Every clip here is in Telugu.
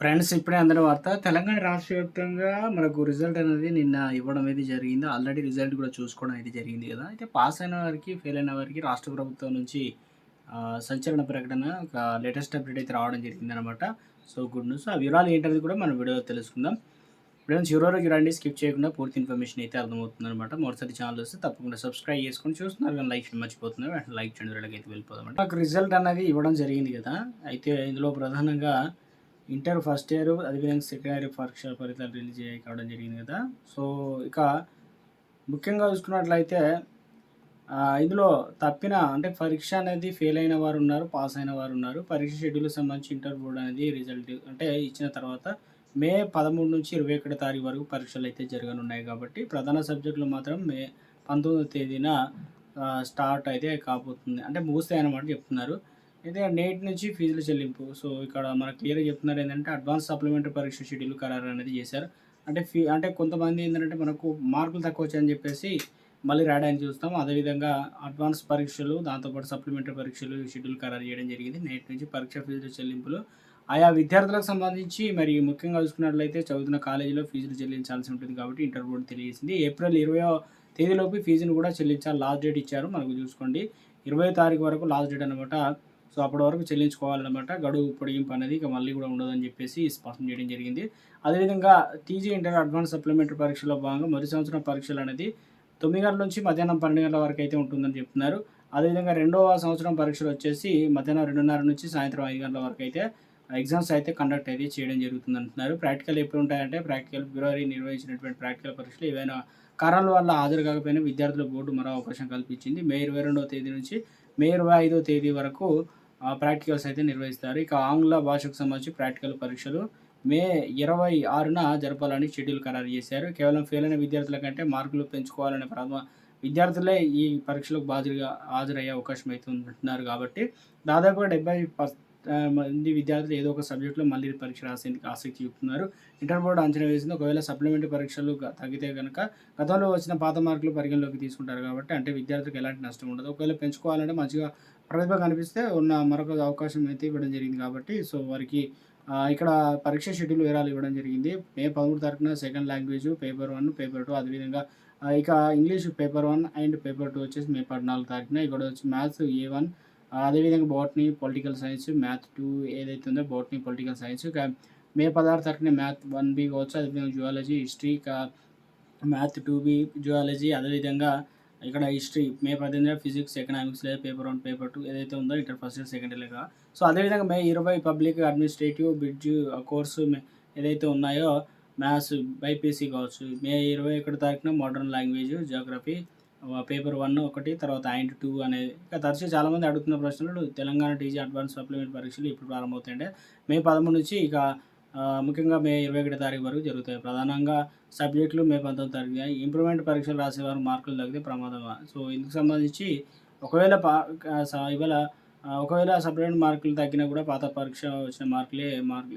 ఫ్రెండ్స్ ఇప్పుడే అందిన వార్త. తెలంగాణ రాష్ట్ర వ్యాప్తంగా మనకు రిజల్ట్ అనేది నిన్న ఇవ్వడం అయితే జరిగింది. ఆల్రెడీ రిజల్ట్ కూడా చూసుకోవడం అయితే జరిగింది కదా! అయితే పాస్ అయిన వారికి, ఫెయిల్ అయిన వారికి రాష్ట్ర ప్రభుత్వం నుంచి సంచలన ప్రకటన ఒక లేటెస్ట్ అప్డేట్ అయితే రావడం జరిగిందనమాట. So, good news. ఆ వివరాలు ఏంటనేది కూడా మనం వీడియోలో తెలుసుకుందాం. ఫ్రెండ్స్ చివరి వరకు రండి, స్కిప్ చేయకుండా పూర్తి ఇన్ఫర్మేషన్ అయితే అర్థమవుతుందనమాట. మొదటిసారి ఛానల్ వస్తే తప్పకుండా సబ్స్క్రైబ్ చేసుకొని చూస్తున్నారు కానీ లైక్ మర్చిపోతున్నారు. వెంటనే లైక్ చేయండి. వీడియోకి వెళ్ళిపోదామండి. నాకు రిజల్ట్ అనేది ఇవ్వడం జరిగింది కదా! అయితే ఇందులో ప్రధానంగా ఇంటర్ ఫస్ట్ ఇయర్ అదేవిధంగా సెకండ్ ఇయర్ పరీక్ష ఫలితాలు రిలీజ్ కావడం జరిగింది కదా! సో, ఇక ముఖ్యంగా చూసుకున్నట్లయితే ఇందులో తప్పిన అంటే పరీక్ష అనేది ఫెయిల్ అయిన వారు ఉన్నారు, పాస్ అయిన వారు ఉన్నారు. పరీక్ష షెడ్యూల్‌కి సంబంధించి ఇంటర్ బోర్డ్ అనేది రిజల్ట్ అంటే ఇచ్చిన తర్వాత మే 13 నుంచి 21 తారీఖు వరకు పరీక్షలు అయితే జరగనున్నాయి కాబట్టి ప్రధాన సబ్జెక్టులు మాత్రం మే 19వ తేదీన స్టార్ట్ అయితే కాబోతుంది. అంటే ముగుస్తాయన్నమాట చెప్తున్నారు. అయితే నేటి నుంచి ఫీజుల చెల్లింపు. సో, ఇక్కడ మనకు క్లియర్‌గా చెప్తున్నారు ఏందంటే అడ్వాన్స్ సప్లిమెంటరీ పరీక్ష షెడ్యూల్ ఖరారు అనేది చేశారు. అంటే కొంతమంది ఏందంటే మనకు మార్కులు తక్కువొచ్చాయని చెప్పేసి మళ్ళీ రాయడానికి చూస్తాం. అదేవిధంగా అడ్వాన్స్ పరీక్షలు, దాంతోపాటు సప్లిమెంటరీ పరీక్షలు షెడ్యూల్ ఖరారు చేయడం జరిగింది. నేటి నుంచి పరీక్ష ఫీజుల చెల్లింపులు ఆయా విద్యార్థులకు సంబంధించి మరి ముఖ్యంగా చూసుకున్నట్లయితే చదువుతున్న కాలేజీలో ఫీజులు చెల్లించాల్సి ఉంటుంది కాబట్టి ఇంటర్ బోర్డ్ తెలియజేసింది. ఏప్రిల్ 20వ తేదీలోపు ఫీజును కూడా చెల్లించాలి. లాస్ట్ డేట్ ఇచ్చారు మనకు చూసుకోండి. 20 తారీఖు వరకు లాస్ట్ డేట్ అనమాట. సో, అప్పటి వరకు చెల్లించుకోవాలన్నమాట. గడువు పొడిగింపు అనేది ఇక మళ్ళీ కూడా ఉండదని చెప్పేసి స్పష్టం చేయడం జరిగింది. అదేవిధంగా టీజీ ఇంటర్ అడ్వాన్స్ సప్లిమెంటరీ పరీక్షలో భాగంగా మొదటి సంవత్సరం పరీక్షలు అనేది 9 గంటల నుంచి మధ్యాహ్నం 12 గంటల వరకు అయితే ఉంటుందని చెప్తున్నారు. అదేవిధంగా రెండవ సంవత్సరం పరీక్షలు వచ్చేసి మధ్యాహ్నం 2:30 నుంచి సాయంత్రం 5 గంటల వరకు అయితే ఎగ్జామ్స్ అయితే కండక్ట్ అయితే చేయడం జరుగుతుంది అంటున్నారు. ప్రాక్టికల్ ఎప్పుడు ఉంటాయంటే ఫిబ్రవరి నిర్వహించినటువంటి ప్రాక్టికల్ పరీక్షలు ఏవైనా కారణాల వల్ల హాజరు కాకపోయినా విద్యార్థుల బోర్డు మరో అవకాశం కల్పించింది. మే 22వ తేదీ నుంచి మే 25వ తేదీ వరకు ప్రాక్టికల్స్ అయితే నిర్వహిస్తారు. ఇక ఆంగ్ల భాషకు సంబంధించి ప్రాక్టికల్ పరీక్షలు మే 26న జరపాలని షెడ్యూల్ ఖరారు చేశారు. కేవలం ఫెయిల్ అయిన విద్యార్థుల కంటే మార్కులు పెంచుకోవాలనే ప్రథమ విద్యార్థులే ఈ పరీక్షలకు హాజరయ్యే అవకాశం అయితే ఉంటున్నారు కాబట్టి దాదాపుగా 70% మంది విద్యార్థులు ఏదో ఒక సబ్జెక్టులో మళ్ళీ పరీక్ష రాసేందుకు ఆసక్తి చూపుతున్నారు. ఇంటర్ బోర్డు అంచనా వేసింది. ఒకవేళ సప్లిమెంటరీ పరీక్షలు తగ్గితే కనుక గతంలో వచ్చిన పాత మార్కులు పరిగణలోకి తీసుకుంటారు కాబట్టి అంటే విద్యార్థులకు ఎలాంటి నష్టం ఉండదు. ఒకవేళ పెంచుకోవాలంటే మంచిగా ప్రతిభ కనిపిస్తే ఉన్న మరొక అవకాశం అయితే ఇవ్వడం జరిగింది కాబట్టి సో, వారికి ఇక్కడ పరీక్ష షెడ్యూల్ వివరాలు ఇవ్వడం జరిగింది. మే 13 తారీఖున సెకండ్ లాంగ్వేజ్ పేపర్ 1, పేపర్ 2 అదేవిధంగా ఇక ఇంగ్లీష్ పేపర్ 1 అండ్ పేపర్ 2 వచ్చేసి మే 14 తారీఖున. ఇక్కడ వచ్చి మ్యాథ్స్ A1 అదేవిధంగా బోటనీ, పొలిటికల్ సైన్స్, మ్యాథ్ 2 ఏదైతే ఉందో బోటనీ, పొలిటికల్ సైన్స్. ఇక మే 16 తారీఖున మ్యాథ్ 1B కావచ్చు. అదేవిధంగా geology, history, math 2B geology అదేవిధంగా ఇక్కడ హిస్టరీ మే 18 ఫిజిక్స్, ఎకనామిక్స్ లేదా పేపర్ 1, పేపర్ 2 ఏదైతే ఉందో ఇంటర్ ఫస్ట్ ఇయర్, సెకండ్ ఇయర్‌గా. సో, అదేవిధంగా May 20 public administrative bridge course ఏదైతే ఉన్నాయో మ్యాథ్స్ బైపీసీ కావచ్చు. మే 21 తారీఖున మోడర్న్ లాంగ్వేజ్, జియోగ్రఫీ పేపర్ 1 ఒకటి తర్వాత అండ్ 2 అనేది. ఇక తరచూ చాలామంది అడుగుతున్న ప్రశ్నలు తెలంగాణ టీజీ అడ్వాన్స్ సప్లిమెంటరీ పరీక్షలు ఎప్పుడు ప్రారంభమవుతాయంటే మే 13 నుంచి ఇక ముఖ్యంగా మే 21 తారీఖు వరకు జరుగుతాయి. ప్రధానంగా సబ్జెక్టులు మే 19 తారీఖున. ఇంప్రూవ్‌మెంట్ పరీక్షలు రాసేవారు మార్కులు తగ్గితే ప్రమాదమా? సో, ఇందుకు సంబంధించి ఒకవేళ ఇవాళ ఒకవేళ సప్లిమెంట్ మార్కులు తగ్గినా కూడా పాత పరీక్ష వచ్చిన మార్కులు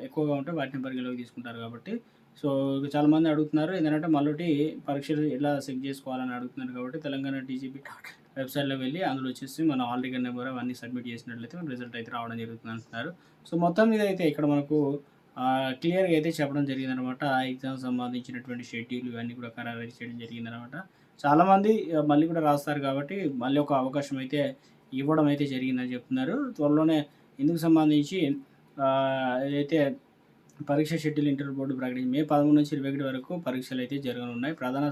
ఎక్కువగా ఉంటే వాటిని పరిగణలోకి తీసుకుంటారు కాబట్టి సో, చాలామంది అడుగుతున్నారు ఏంటంటే మళ్ళొకటి పరీక్షలు ఎలా చెక్ చేసుకోవాలని అడుగుతున్నారు కాబట్టి తెలంగాణ టీజీపీ వెబ్సైట్‌లోకి వెళ్ళి అందులో వచ్చేసి మన హాల్ టికెట్ నెంబర్ అవన్నీ సబ్మిట్ చేసినట్లయితే రిజల్ట్ అయితే రావడం జరుగుతుంది అంటున్నారు. సో, మొత్తం మీద అయితే ఇక్కడ మనకు క్లియర్‌గా అయితే చెప్పడం జరిగిందనమాట. ఆ ఎగ్జామ్‌కి సంబంధించినటువంటి షెడ్యూల్ ఇవన్నీ కూడా ఖరారు చేయడం జరిగిందనమాట. చాలామంది మళ్ళీ కూడా రాస్తారు కాబట్టి మళ్ళీ ఒక అవకాశం అయితే ఇవ్వడం అయితే జరిగిందని చెప్తున్నారు. త్వరలోనే ఇందుకు సంబంధించి ఏదైతే పరీక్ష షెడ్యూల్ ఇంటర్ బోర్డు ప్రకటించింది. మే 13 నుంచి 21 వరకు పరీక్షలు అయితే జరగనున్నాయి. ప్రధాన